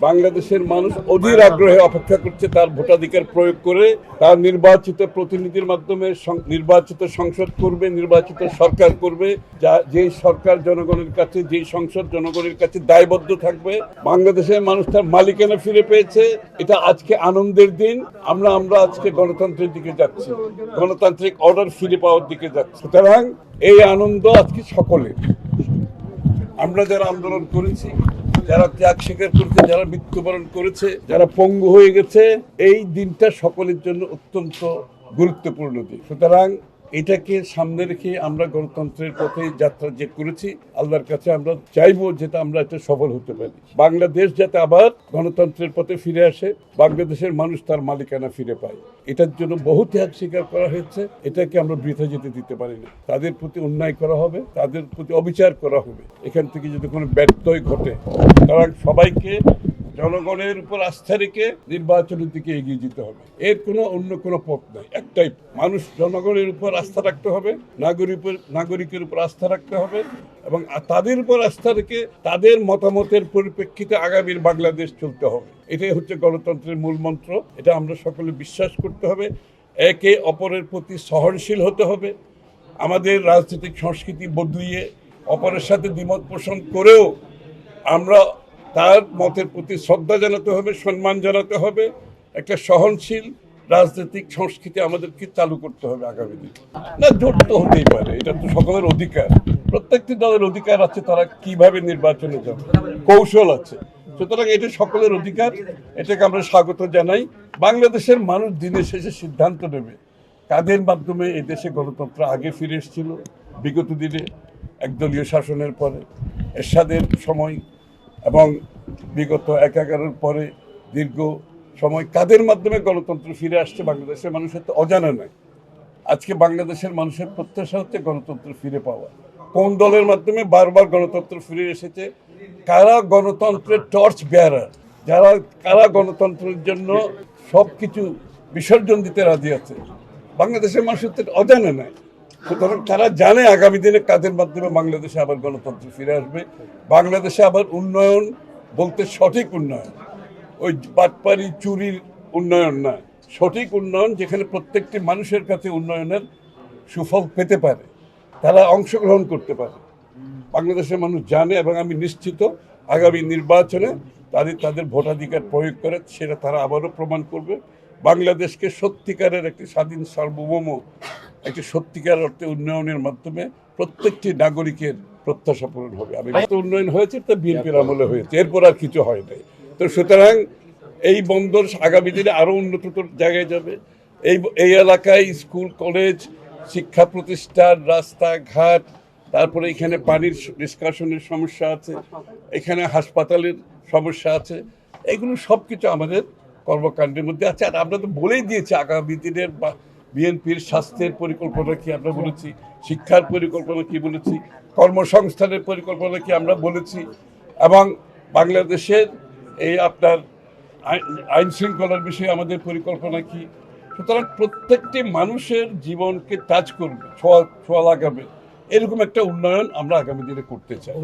বাংলাদেশের মানুষ অধীর আগ্রহে অপেক্ষা করছে তার ভোটাধিকার প্রয়োগ করে তার নির্বাচিত প্রতিনিধির মাধ্যমে নির্বাচিত সংসদ করবে, নির্বাচিত সরকার করবে, যেই সরকার জনগণের কাছে, যেই সংসদ জনগণের কাছে দায়বদ্ধ থাকবে। বাংলাদেশের মানুষ তার মালিকানা ফিরে পেয়েছে। এটা আজকে আনন্দের দিন। আমরা আজকে গণতন্ত্রের দিকে যাচ্ছি, গণতান্ত্রিক অর্ডার ফিরে পাওয়ার দিকে যাচ্ছি। সুতরাং এই আনন্দ আজকে সকলের। আমরা যারা আন্দোলন করেছি, যারা ত্যাগ স্বীকার করেছে, যারা মৃত্যুবরণ করেছে, যারা পঙ্গু হয়ে গেছে, এই দিনটা সকলের জন্য অত্যন্ত গুরুত্বপূর্ণ দিন। সুতরাং এটাকে সামনে রেখে আমরা গণতন্ত্রের পথে যাত্রা যে করেছি, আল্লাহর কাছে আমরা চাইবো যেটা আমরা এটা সফল হতে পারি। বাংলাদেশ যাতে আবার গণতন্ত্রের পথে ফিরে আসে, বাংলাদেশের মানুষ তার মালিকানা ফিরে পায়। এটার জন্য বহু ত্যাগ স্বীকার করা হয়েছে। এটাকে আমরা বৃথা যেতে দিতে পারি না। তাদের প্রতি অন্যায় করা হবে, তাদের প্রতি অবিচার করা হবে। এখান থেকে যদি কোনো ব্যত্যয় ঘটে, কারণ সবাইকে জনগণের উপর আস্থা রেখে নির্বাচনের দিকে এগিয়ে যেতে হবে। এর অন্য কোনো পথ নাই। একটাই, মানুষ জনগণের উপর আস্থা রাখতে হবে, নাগরিকের উপর আস্থা রাখতে হবে এবং তাদের উপর আস্থা রেখে তাদের মতামতের পরিপ্রেক্ষিতে আগামীর বাংলাদেশ চলতে হবে। এটাই হচ্ছে গণতন্ত্রের মূল মন্ত্র। এটা আমরা সকলে বিশ্বাস করতে হবে। একে অপরের প্রতি সহনশীল হতে হবে। আমাদের রাজনৈতিক সংস্কৃতি বদলিয়ে অপরের সাথে দ্বিমত পোষণ করেও আমরা তার মতের প্রতি শ্রদ্ধা জানাতে হবে, সম্মান জানাতে হবে। একটা সহনশীল রাজনৈতিক সংস্কৃতি আমাদেরকে চালু করতে হবে আগামী দিনে। না, জোট তো হতেই পারে, এটা তো সকলের অধিকার। প্রত্যেকটি দলের অধিকার আছে তারা কিভাবে নির্বাচনে যাবে, কৌশল আছে। সুতরাং এটা সকলের অধিকার, এটাকে আমরা স্বাগত জানাই। বাংলাদেশের মানুষ দিনের শেষে সিদ্ধান্ত নেবে কাদের মাধ্যমে এই দেশে গণতন্ত্র আগে ফিরে এসেছিল। বিগত দিনে একদলীয় শাসনের পরে, এরশাদের সময় এবং বিগত 11 পরে দীর্ঘ সময় কাদের মাধ্যমে গণতন্ত্র ফিরে আসছে বাংলাদেশের মানুষের তো অজানা নয়। আজকে বাংলাদেশের মানুষের প্রত্যাশা হচ্ছে গণতন্ত্র ফিরে পাওয়া। কোন দলের মাধ্যমে বারবার গণতন্ত্র ফিরে এসেছে, কারা গণতন্ত্রের টর্চ বেয়ারার, কারা গণতন্ত্রের জন্য সব কিছু বিসর্জন দিতে রাজি আছে, বাংলাদেশের মানুষের তো অজানা নয়। সুতরাং তারা জানে আগামী দিনে কাদের মাধ্যমে বাংলাদেশে আবার গণতন্ত্র ফিরে আসবে। বাংলাদেশে আবার উন্নয়ন বলতে সঠিক উন্নয়ন, ওই বাটপারি চুরির উন্নয়ন না, সঠিক উন্নয়ন যেখানে প্রত্যেকটি মানুষের কাছে উন্নয়নের সুফল পেতে পারে, তারা অংশগ্রহণ করতে পারে। বাংলাদেশের মানুষ জানে এবং আমি নিশ্চিত আগামী নির্বাচনে তাদের ভোটাধিকার প্রয়োগ করে সেটা তারা আবারও প্রমাণ করবে। বাংলাদেশকে সত্যিকারের একটি স্বাধীন সার্বভৌম, একটি সত্যিকার অর্থে উন্নয়নের মাধ্যমে প্রত্যেকটি নাগরিকের প্রত্যাশা পূরণ হবে। আমি উন্নয়ন হয়েছে তা বিএনপির আমলে হয়েছে, এরপর আর কিছু হয় নাই। তো সুতরাং এই বন্দর আগামী দিনে আরও উন্নততর জায়গায় যাবে। এই এলাকায় স্কুল, কলেজ, শিক্ষা প্রতিষ্ঠান, রাস্তাঘাট, তারপরে এখানে পানির নিষ্কাশনের সমস্যা আছে, এখানে হাসপাতালের সমস্যা আছে। এগুলো সব কিছু আমাদের কর্মকাণ্ডের মধ্যে আছে। আর আমরা তো বলেই দিয়েছি আগামী দিনের বিএনপির স্বাস্থ্যের পরিকল্পনা কি আমরা বলেছি, শিক্ষার পরিকল্পনা কি বলেছি, কর্মসংস্থানের পরিকল্পনা কি আমরা বলেছি, এবং বাংলাদেশের এই আপনার আইন শৃঙ্খলার বিষয়ে আমাদের পরিকল্পনা কি। সুতরাং প্রত্যেকটি মানুষের জীবনকে টাচ করবে, ছোঁয়া লাগাবে, এরকম একটা উন্নয়ন আমরা আগামী দিনে করতে চাই।